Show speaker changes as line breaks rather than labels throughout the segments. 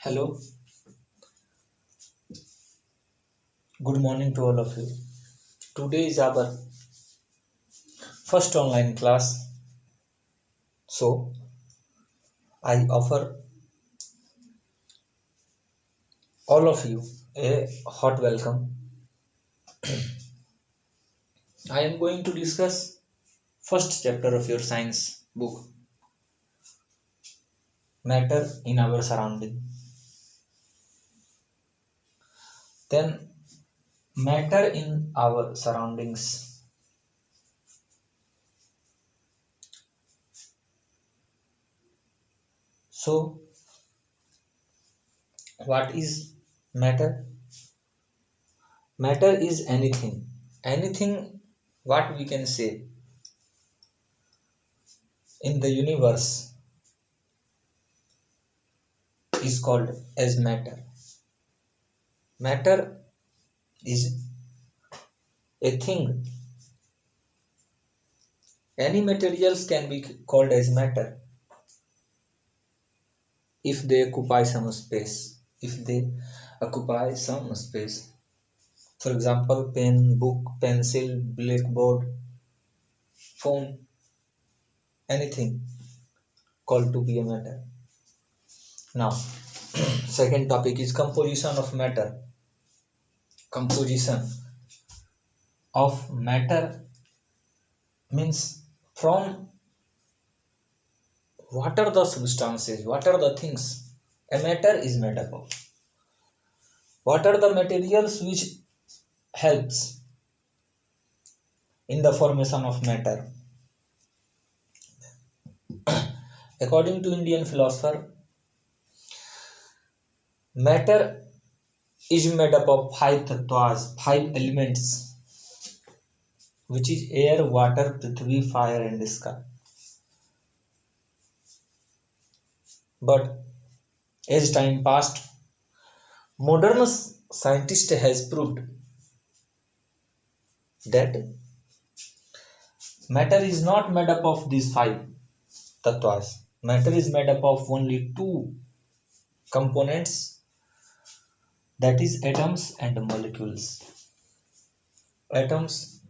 Hello, good morning to all of you. Today is our first online class, so I offer all of you a hot welcome. I am going to discuss first chapter of your science book, Matter in Our Surrounding. Then, matter in our surroundings. So, what is matter? Matter is anything what we can say in the universe is called as matter. Matter is a thing. Any materials can be called as matter if they occupy some space. If they occupy some space. For example, pen, book, pencil, blackboard, phone, anything called to be a matter. Now, second topic is composition of matter. Composition of matter means from what are the substances, what are the things a matter is made up of, what are the materials which helps in the formation of matter. According to Indian philosopher, matter is made up of five tattvas, five elements, which is air, water, prithvi, fire, and sky. But as time passed, modern scientist has proved that matter is not made up of these five tattvas. Matter is made up of only two components, that is atoms and molecules. Atoms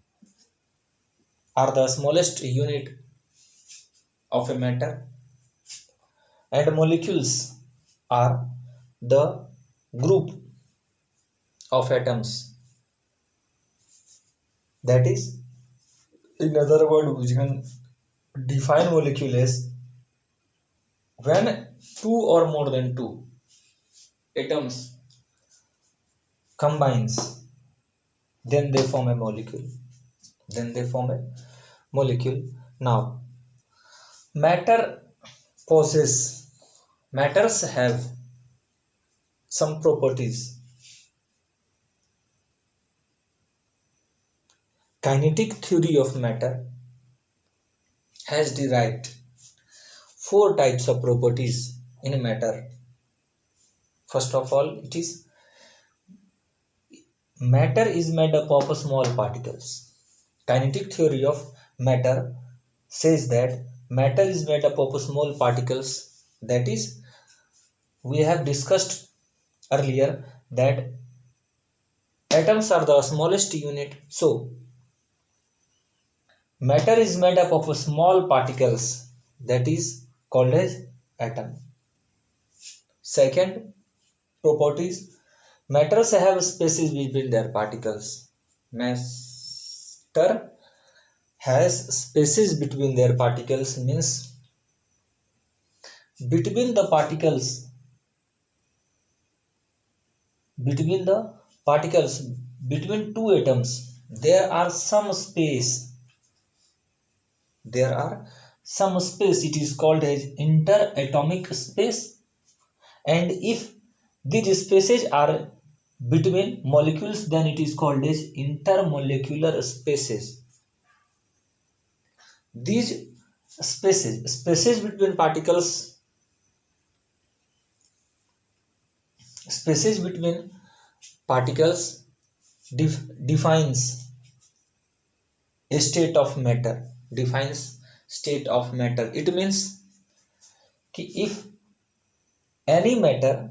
are the smallest unit of a matter, and molecules are the group of atoms. That is, in other words, we can define molecule as when two or more than two atoms combines, then they form a molecule. Now, matter matters have some properties. Kinetic theory of matter has derived four types of properties in matter. First of all, it is matter is made up of small particles. Kinetic theory of matter says that matter is made up of small particles. That is, we have discussed earlier that atoms are the smallest unit. So, matter is made up of small particles, that is called as atom. Second properties, matters have spaces between their particles. Matter has spaces between their particles means between the particles between two atoms there are some space. It is called as interatomic space, and if these spaces are between molecules, then it is called as intermolecular spaces. These spaces between particles, defines a state of matter. It means if any matter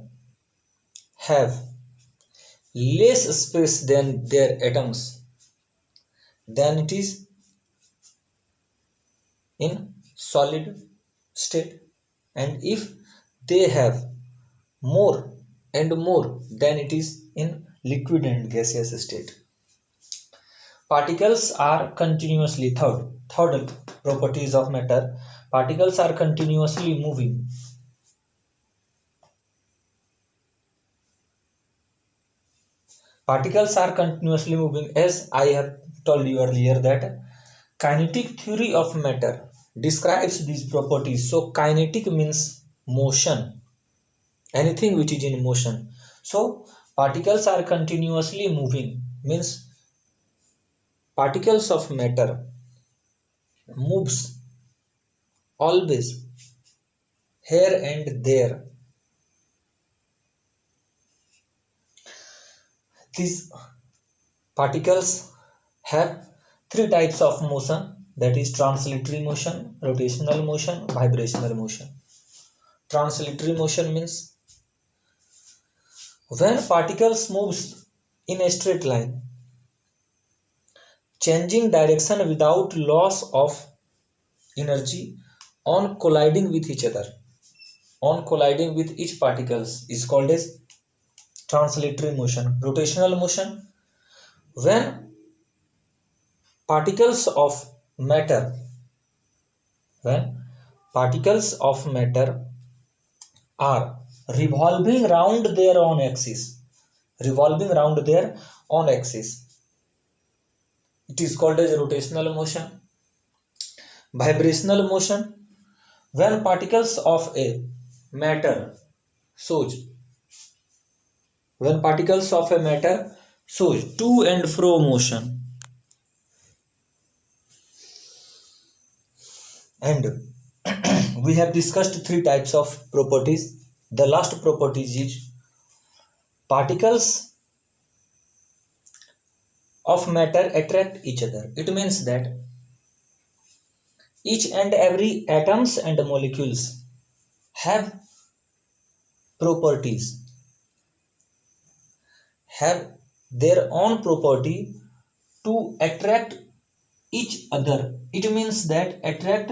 have less space than their atoms than it is in solid state, and if they have more and more than it is in liquid and gaseous state. Particles are continuously third properties of matter. Particles are continuously moving. Particles are continuously moving, as I have told you earlier that kinetic theory of matter describes these properties. So kinetic means motion, anything which is in motion. So particles are continuously moving means particles of matter moves always here and there. These particles have three types of motion, that is translatory motion, rotational motion, vibrational motion. Translatory motion means when particles moves in a straight line, changing direction without loss of energy on colliding with each other, on colliding with each particles, is called as translatory motion. Rotational motion, when particles of matter when particles of matter are revolving round their own axis, it is called as rotational motion. Vibrational motion, when particles of a matter shows to and fro motion, and we have discussed three types of properties. The last property is particles of matter attract each other. It means that each and every atoms and molecules have properties, have their own property to attract each other. It means that attract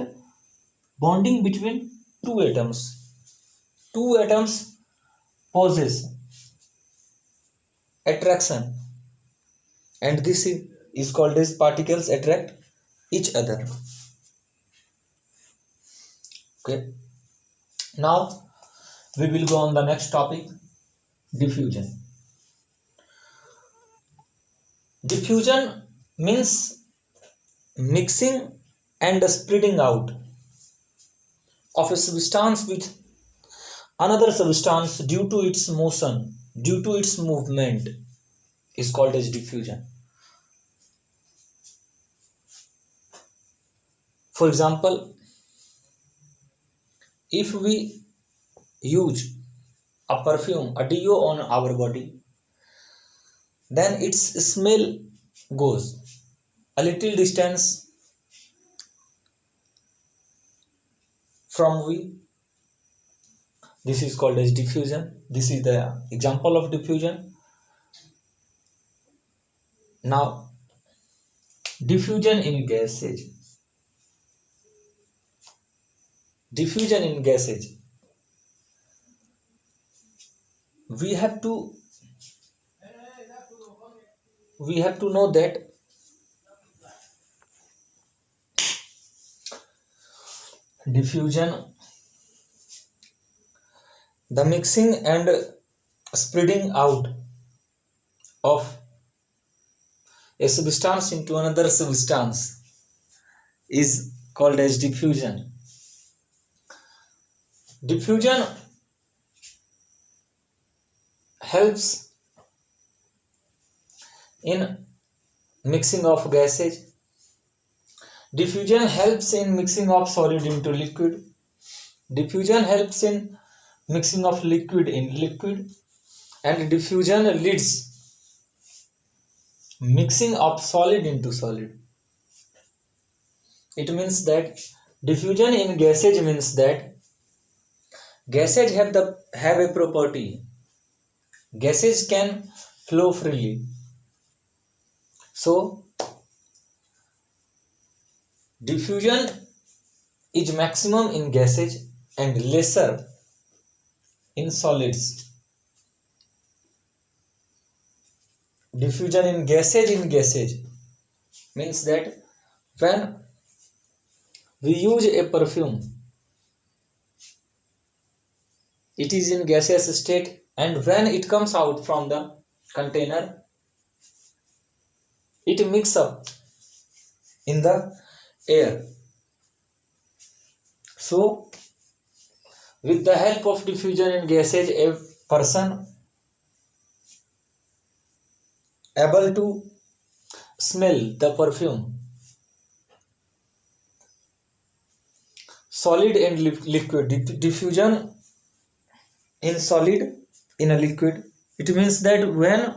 bonding between two atoms. Two atoms possess attraction, and this is called as particles attract each other. Okay. Now we will go on the next topic, diffusion. Diffusion means mixing and spreading out of a substance with another substance due to its motion, due to its movement, is called as diffusion. For example, if we use a perfume, a deo on our body, then its smell goes a little distance from we. This is called as diffusion. This is the example of diffusion. Now, diffusion in gases. Diffusion in gases. We have to know that diffusion, the mixing and spreading out of a substance into another substance is called as diffusion. Diffusion helps in mixing of gases. Diffusion helps in mixing of solid into liquid. Diffusion helps in mixing of liquid in liquid, and diffusion leads mixing of solid into solid. It means that diffusion in gases means that gases have a property gases can flow freely. So diffusion is maximum in gases and lesser in solids. Diffusion in gases means that when we use a perfume, it is in gaseous state, and when it comes out from the container, it mixes up in the air. So with the help of diffusion in gases, a person able to smell the perfume. Solid and liquid. Diffusion in solid in a liquid, it means that when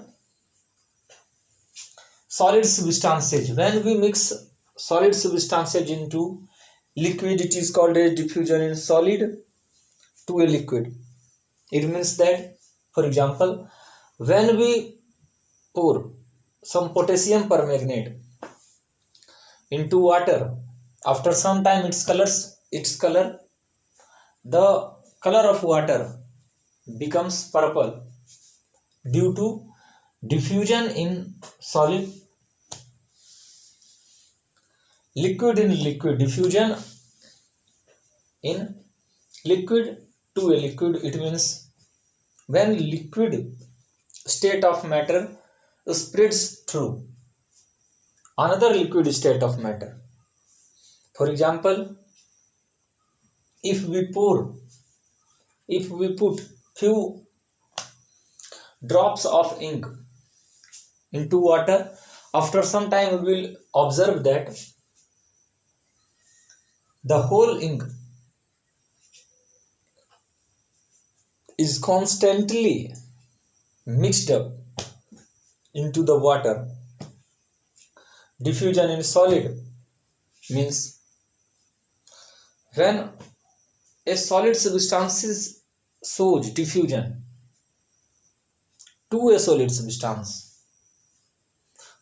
solid substances, when we mix solid substances into liquid, it is called a diffusion in solid to a liquid. It means that, for example, when we pour some potassium permanganate into water, after some time its color, the color of water becomes purple due to diffusion in solid. Liquid in liquid, diffusion in liquid to a liquid, it means when liquid state of matter spreads through another liquid state of matter. For example, if we put few drops of ink into water, after some time we will observe that the whole ink is constantly mixed up into the water. Diffusion in solid means when a solid substance shows diffusion to a solid substance.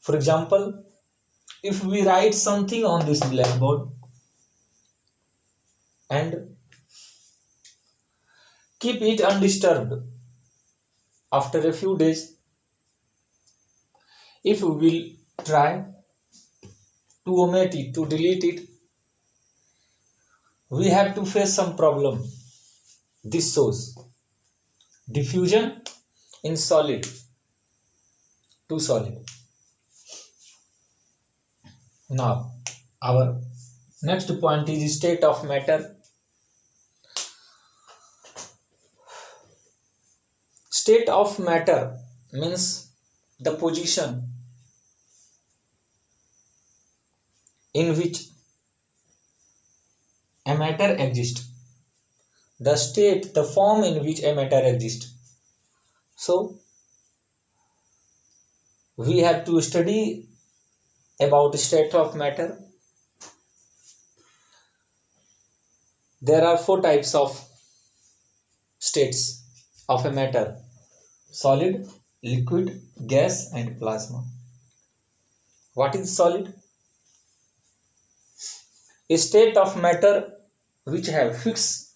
For example, if we write something on this blackboard and keep it undisturbed, after a few days, if we will try to omit it, to delete it, we have to face some problem. This shows diffusion in solid to solid. Now, our next point is state of matter. State of matter means the position in which a matter exists, the state, the form in which a matter exists. So we have to study about state of matter. There are 4 types of states of a matter: solid, liquid, gas and plasma. What is solid? A state of matter which have fixed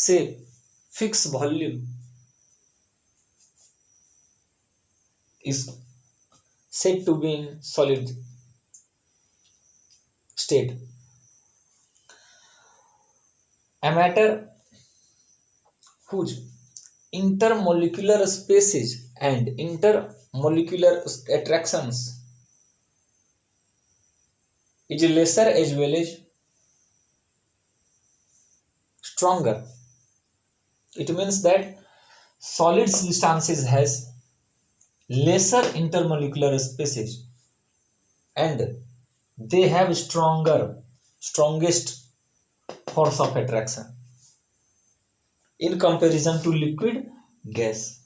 shape, fixed volume is said to be in solid state. A matter whose intermolecular spaces and intermolecular attractions is lesser as well as stronger. It means that solid substances has lesser intermolecular spaces and they have strongest force of attraction in comparison to liquid gas.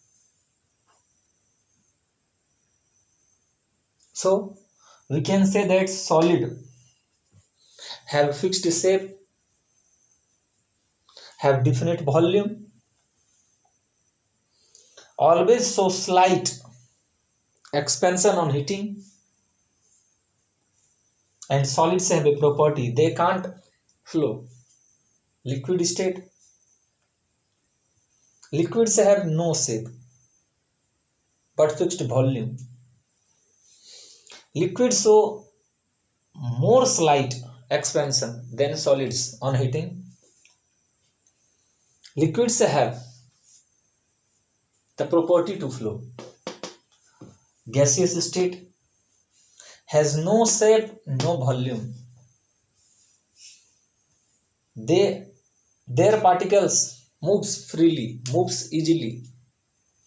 So we can say that solid have fixed shape, have definite volume, always show slight expansion on heating, and solids have a property they can't flow. Liquid state, liquids have no shape but fixed volume. Liquids show more slight expansion than solids on heating. Liquids have the property to flow. Gaseous state has no shape, no volume. Their particles moves freely, moves easily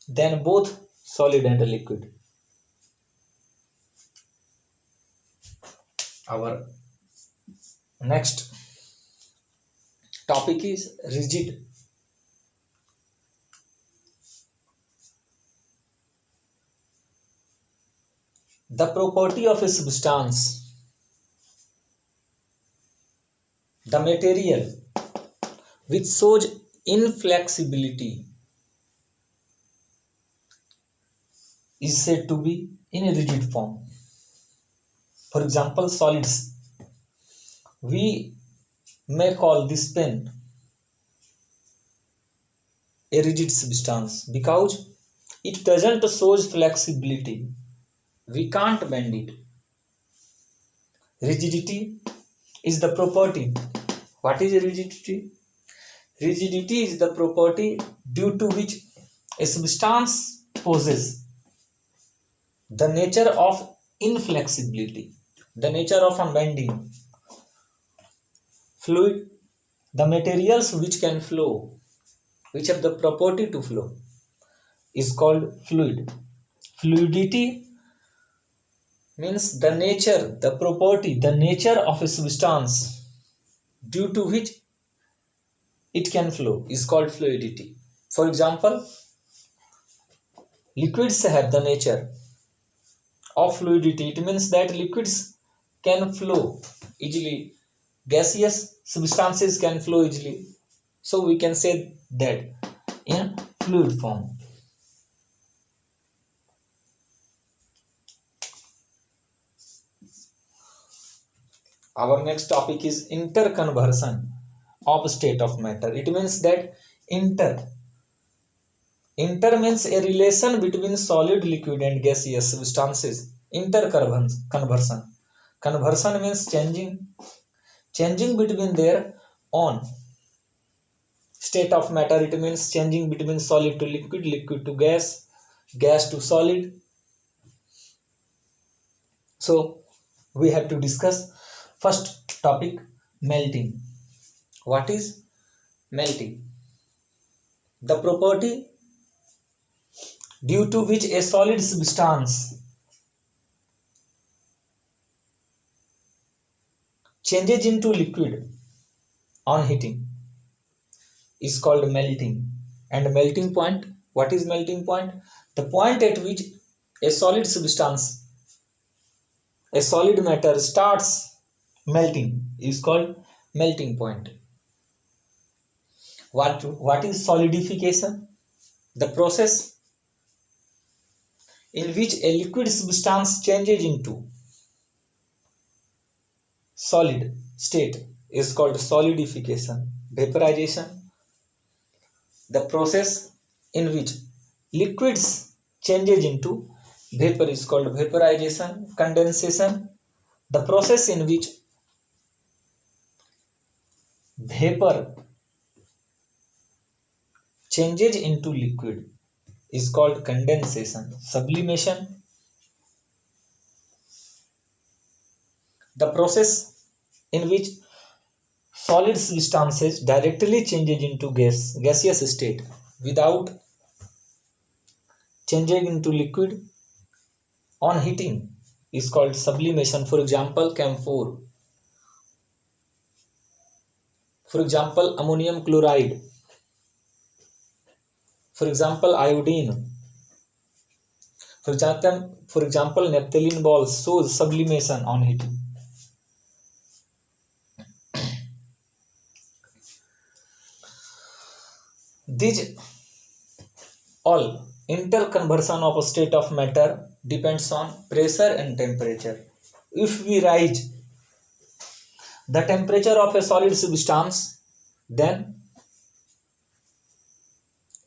than both solid and liquid. Our next topic is rigid. The property of a substance, the material which shows inflexibility, is said to be in a rigid form. For example, solids. We may call this pen a rigid substance because it doesn't show flexibility. We can't bend it. Rigidity is the property. What is rigidity? Rigidity is the property due to which a substance possesses the nature of inflexibility, the nature of unbending. Fluid, the materials which can flow, which have the property to flow, is called fluid. Fluidity means the nature, the property, the nature of a substance due to which it can flow is called fluidity. For example, liquids have the nature of fluidity. It means that liquids can flow easily, gaseous substances can flow easily. So we can say that in fluid form. Our next topic is interconversion of state of matter. It means that inter means a relation between solid, liquid and gaseous substances. Interconversion. Conversion means changing between their own state of matter. It means changing between solid to liquid, liquid to gas, gas to solid. So we have to discuss first topic, melting. What is melting? The property due to which a solid substance changes into liquid on heating is called melting. And melting point, what is melting point? The point at which a solid substance, a solid matter starts melting is called melting point. What is solidification? The process in which a liquid substance changes into solid state is called solidification. Vaporization, the process in which liquids changes into vapor is called vaporization. Condensation, the process in which vapor changes into liquid is called condensation. Sublimation, the process in which solid substances directly changes into gaseous state without changing into liquid on heating is called sublimation. For example, camphor. For example, ammonium chloride. For example, iodine. For example, naphthalene balls shows sublimation on heating. These all interconversion of a state of matter depends on pressure and temperature. If we raise the temperature of a solid substance, then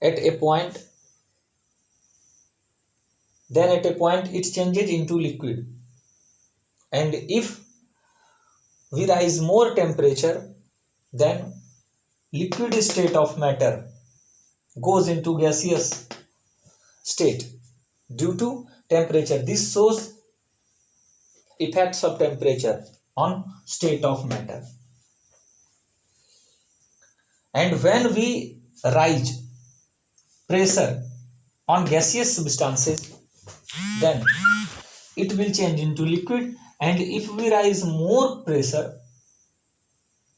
at a point it changes into liquid, and if we raise more temperature, then liquid state of matter goes into gaseous state due to temperature. This shows effects of temperature on state of matter. And when we raise pressure on gaseous substances, then it will change into liquid, and if we raise more pressure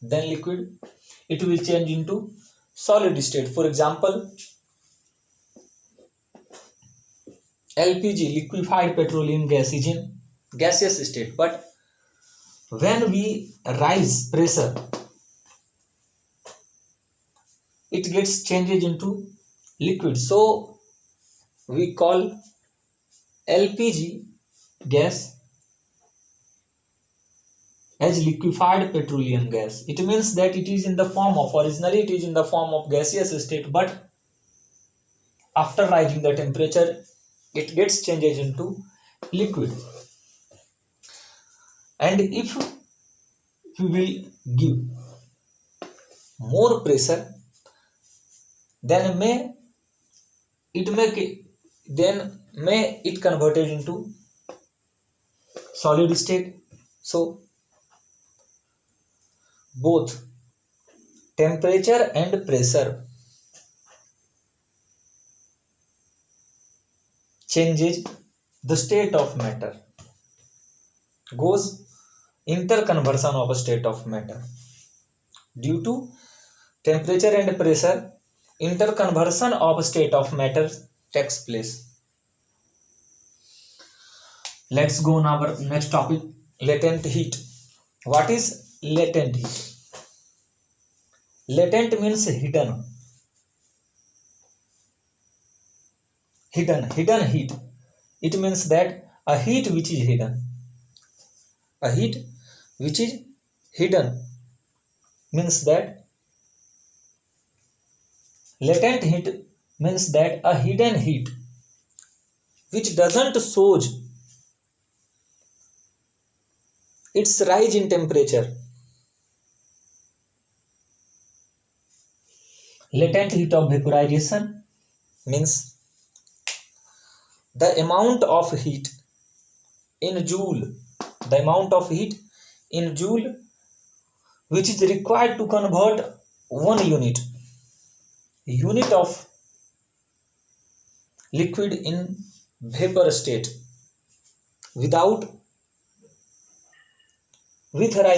than liquid, it will change into solid state. For example, LPG, liquefied petroleum gas, is in gaseous state, but when we raise pressure, it gets changed into liquid. So we call LPG gas as liquefied petroleum gas. It means that it is in the form of, originally it is in the form of gaseous state, but after rising the temperature, it gets changed into liquid. And if we will give more pressure, then may it converted into solid state. So both temperature and pressure changes the state of matter, goes interconversion of a state of matter. Due to temperature and pressure, interconversion of state of matter takes place. Let's go on our next topic, latent heat. What is latent heat? Latent means hidden. Hidden heat. It means that a heat which is hidden. A heat which is hidden means that latent heat means that a hidden heat which doesn't show its rise in temperature. Latent heat of vaporization means the amount of heat in joule, which is required to convert 1 unit of liquid in vapor state with rise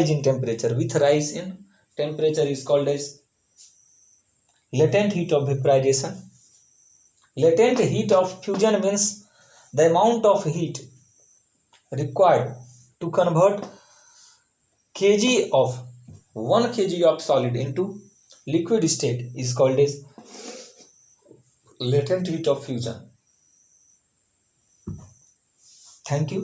in temperature. With rise in temperature is called as latent heat of vaporization. Latent heat of fusion means the amount of heat required to convert 1 kg of solid into liquid state is called as latent heat of fusion. Thank you.